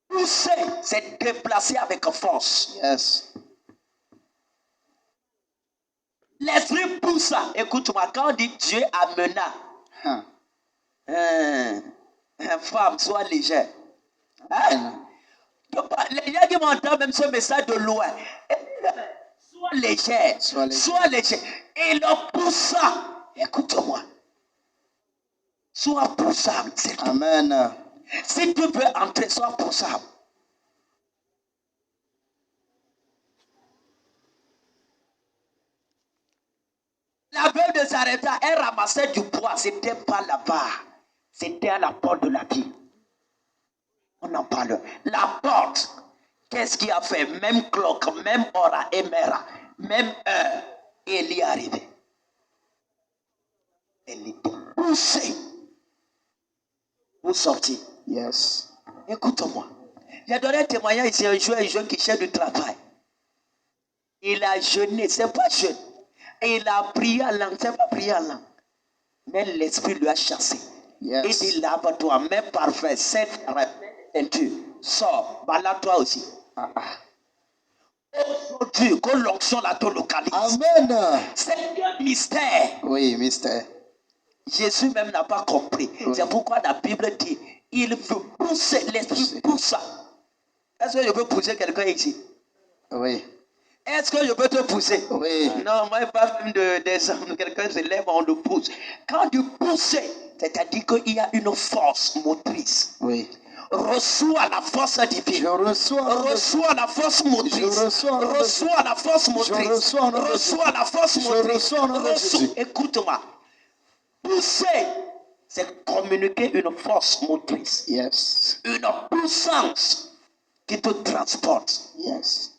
Pousser, c'est déplacer avec force. Yes. L'esprit pousse. Écoute-moi, quand on dit Dieu amena, femme, sois légère. Hein? Les gens qui m'entendent même ce message de loin, sois légère. Sois légère. Et le poussa. Écoute-moi. Sois poussable. Amen. Si tu veux entrer, sois poussable. La veuve de Sarepta, elle ramassait du bois. C'était pas là-bas. C'était à la porte de la ville. On en parle. La porte. Qu'est-ce qu'il a fait? Même cloque, même aura et mera, même heure. Et elle y est arrivée. Elle était poussée pour sortir. Yes. Écoute-moi. J'ai donné un témoignage ici un jeune qui cherche du travail. Il a jeûné, c'est pas jeune. Et il a prié en langue, c'est pas prié en langue. Mais l'esprit lui a chassé. Yes. Il dit lave-toi, mets parfait, cette ceinture, sors, balade-toi aussi. Aujourd'hui, que l'onction la te localise. Amen. C'est un mystère. Oui, mystère. Jésus même n'a pas compris. Oui. C'est pourquoi la Bible dit, il veut pousser, l'esprit pousse. Est-ce que je peux pousser quelqu'un ici? Oui. Est-ce que je peux te pousser? Oui. Non, moi, pas même de descendre. Quelqu'un se lève, on le pousse. Quand tu pousses, c'est-à-dire qu'il y a une force motrice. Oui. Reçois la force divine. Je reçois la force motrice. Reçois la force motrice. Reçois la force motrice. Écoute-moi. Pousser, c'est communiquer une force motrice. Yes. Une puissance qui te transporte. Yes.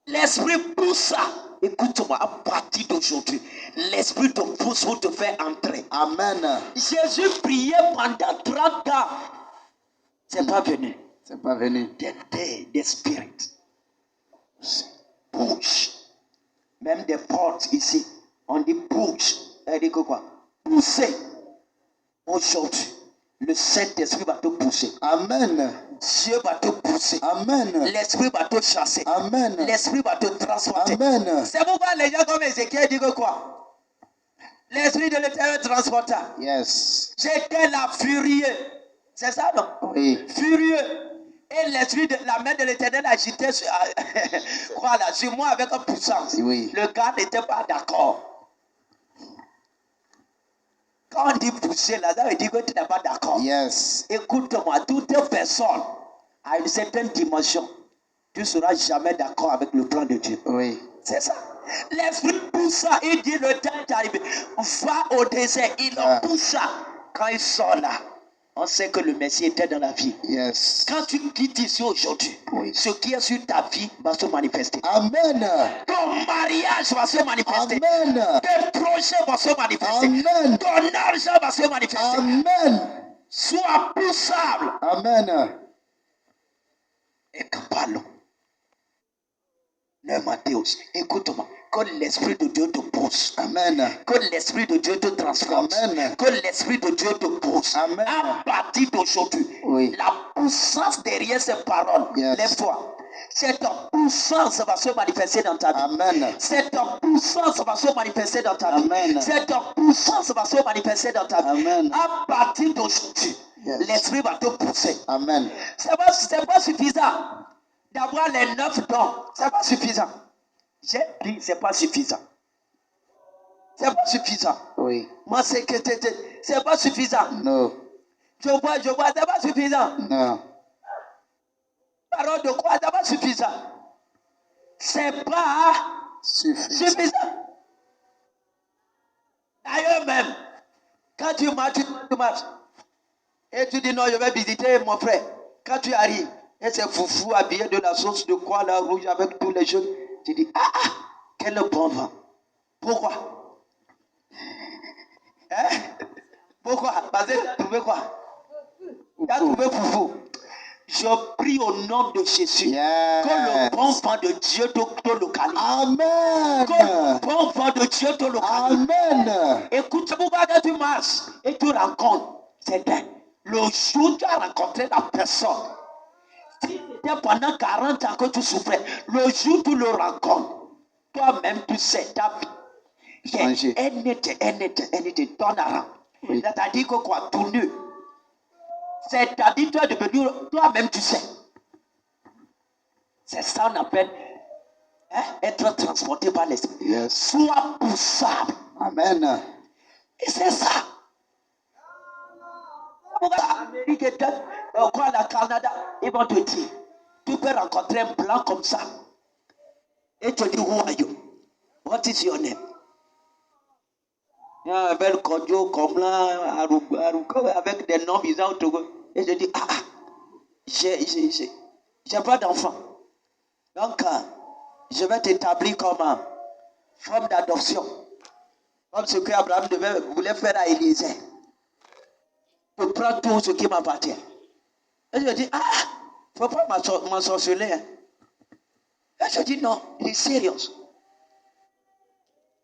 L'esprit pousse. Écoute-moi, à partir d'aujourd'hui, l'esprit te pousse pour te faire entrer. Amen. Jésus priait pendant 30 ans. C'est pas venu. C'est pas venu. Des spirits. Bouge. Même des portes ici. On dit bouge. Elle dit quoi? Pousser. Aujourd'hui, le Saint-Esprit va te pousser. Amen. Dieu va te pousser. Amen. L'esprit va te chasser. Amen. L'esprit va te transporter. Amen. C'est pourquoi les gens comme Ézéchiel disent quoi? L'esprit de l'Éternel transporta. Yes. J'étais là furieux. C'est ça, non? Oui. Furieux. Et l'esprit de la main de l'Éternel agitait sur, voilà, sur moi avec une puissance. Oui. Le gars n'était pas d'accord. Quand on dit pousser, là, ça veut dire que tu n'es pas d'accord. Yes. Écoute-moi, toute personne à une certaine dimension, tu ne seras jamais d'accord avec le plan de Dieu. Oui. C'est ça. L'esprit pousse, il dit le temps est arrivé. Va au désert, il pousse ça. Quand il sort là, on sait que le Messie était dans la vie. Yes. Quand tu quittes ici aujourd'hui, oui. Ce qui est sur ta vie va se manifester. Amen. Ton mariage va se manifester. Amen. Tes projets vont se manifester. Amen. Ton argent va se manifester. Amen. Sois poussable. Amen. Et quand parlons, le Mathéus, écoute-moi. Que l'Esprit de Dieu te pousse. Amen. Que l'Esprit de Dieu te transforme. Amen. Que l'Esprit de Dieu te pousse. Amen. À partir d'aujourd'hui, oui. La puissance derrière ces paroles, yes. Lève-toi. Cette puissance va se manifester dans ta vie. Amen. Cette puissance va se manifester dans ta vie. Amen. Cette puissance va se manifester dans ta vie. Amen. À partir d'aujourd'hui, yes. L'Esprit va te pousser. Amen. C'est pas suffisant d'avoir les 9 dons, c'est pas suffisant. J'ai dit, c'est pas suffisant. C'est pas suffisant. Oui. Moi, c'est pas suffisant. Non. Je vois, c'est pas suffisant. Non. Parole de quoi, c'est pas suffisant. C'est pas suffisant. D'ailleurs même, quand tu marches, et tu dis non, je vais visiter mon frère. Quand tu arrives, et c'est foufou habillé de la sauce de quoi là, rouge avec tous les jeux, tu dis, quel bon vent. Pourquoi? Hein? Pourquoi? Parce que tu as trouvé quoi? Tu as trouvé foufou. Je prie au nom de Jésus. Yes. Que le bon vent de Dieu te localise. Amen. Que le bon vent de Dieu te localise. Amen. Écoute, pourquoi que tu marches et tu rencontres, c'est bien. Le jour où tu as rencontré la personne, si c'était pendant 40 ans que tu souffrais, le jour où tu le rencontres, toi-même tu sais, ta vie, anything, turn around. Oui. C'est-à-dire que quoi, tourner. C'est-à-dire que tu es devenu, toi-même tu sais. C'est ça qu'on appelle être transporté par l'esprit. Yes. Sois poussable. Amen. Et c'est ça. L'Amérique est quoi, le Canada, ils vont te dire, tu peux rencontrer un blanc comme ça. Et tu dis, who are you? What is your name? Il y a un bel Kodjo comme là, avec des noms bizarres au Togo. Et je dis, j'ai pas d'enfant. Donc, je vais t'établir comme forme d'adoption. Comme ce qu'Abraham voulait faire à Élisée. Je prends tout ce qui m'appartient. Et je dis, faut pas m'ensorceler. Hein. Et je dis, non, il est sérieux.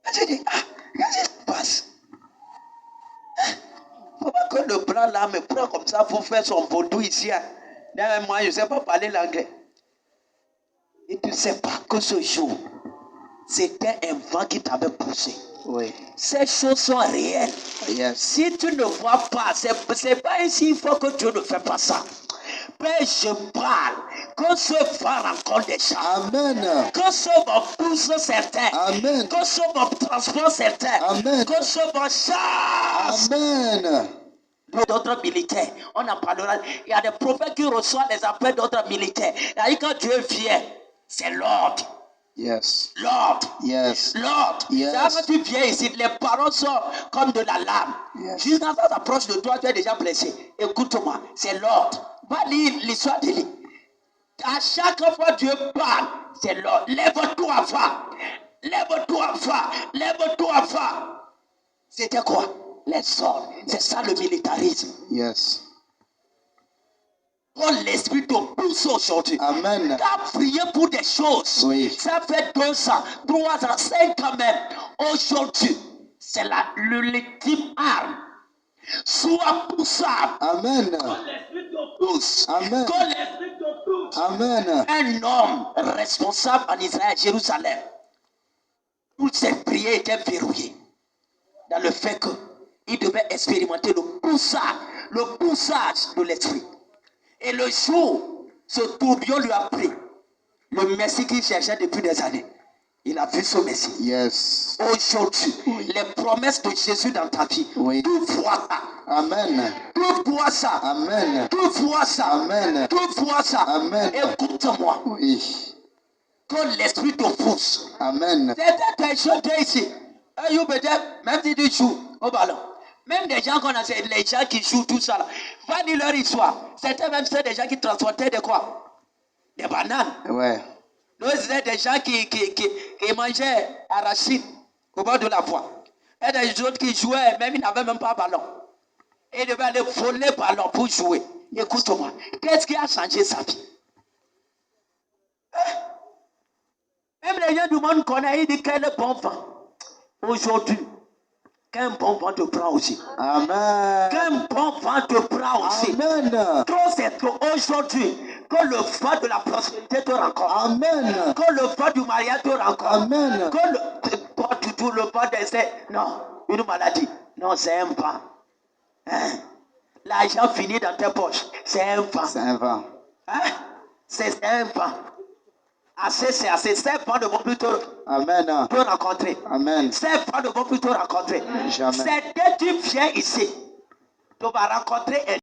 Et je dis, qu'est-ce qui se passe? Faut pas que le blanc là me prend comme ça pour faire son vaudou ici. Hein. Moi, je ne sais pas parler l'anglais. Et tu ne sais pas que ce jour, c'était un vent qui t'avait poussé. Oui. Ces choses sont réelles. Yes. Si tu ne vois pas, c'est pas ainsi, il faut que tu ne fais pas ça. Mais je parle que ce vent rencontre des gens. Amen. Que ce vent pousse certains. Amen. Que ce vent transporte certains. Amen. Que ce vent chasse. Amen. D'autres militaires, on en parlera. Il y a des prophètes qui reçoivent les appels d'autres militaires. Et quand Dieu vient, c'est l'ordre. Yes. L'ordre. Yes. L'ordre. Yes. Quand tu viens ici, les paroles sont comme de la lame. Yes. Jusqu'à quand ça s'approche de toi, tu es déjà blessé. Écoute-moi, c'est l'ordre. Va lire l'histoire de lui. À chaque fois Dieu parle, c'est l'ordre. Lève-toi, va. Lève-toi, va. Lève-toi, va. C'était quoi? Les ordres. C'est ça le militarisme. Yes. Quand l'esprit te pousse aujourd'hui, Amen. tu as prié pour des choses. Oui. Ça fait 2 ans, 3 ans, 5 ans même. Aujourd'hui, c'est l'ultime arme. Sois poussable. Amen. Quand l'esprit te pousse. Amen. Quand l'esprit te pousse. Amen. Un homme responsable en Israël, Jérusalem, toutes ses prières étaient verrouillées. Dans le fait qu'il devait expérimenter le poussage de l'esprit. Et le jour, ce tourbillon lui a pris le Messie qu'il cherchait depuis des années. Il a vu ce Messie. Yes. Aujourd'hui, les promesses de Jésus dans ta vie, Oui. tu vois ça. Amen. Tu vois ça. Amen. Tu vois ça. Amen. Tu vois ça. Amen. Écoute-moi. Oui. Que l'esprit te pousse. Amen. C'est un jeune ici. Même si tu joues au ballon. Même des gens qu'on a, les gens qui jouent tout ça là. Va dire leur histoire. C'était même des gens qui transportaient de quoi? Des bananes. Ouais. Nous, c'était des gens qui mangeaient arachides au bord de la voie. Et des autres qui jouaient, même ils n'avaient même pas ballon. Et ils devaient aller voler ballon pour jouer. Écoute-moi, qu'est-ce qui a changé sa vie? Même les gens du monde connaissent, ils disent quel bon vent. Aujourd'hui, qu'un bon vent te prend aussi. Amen. Qu'un bon vent te prend aussi. Amen. Trop c'est trop aujourd'hui. Que le vent de la prospérité te rencontre. Amen. Que le vent du mariage te rencontre. Amen. Que le vent d'essai. Non, une maladie. Non, c'est un vent. Hein? L'argent finit dans tes poches. C'est un vent. C'est un vent. Hein? C'est un vent. Assez, c'est assez. Ces bons ne vont plus te Amen. rencontrer. Amen. Ces bons ne vont plus te rencontrer. Jamais. C'est dès que tu viens ici, tu vas rencontrer un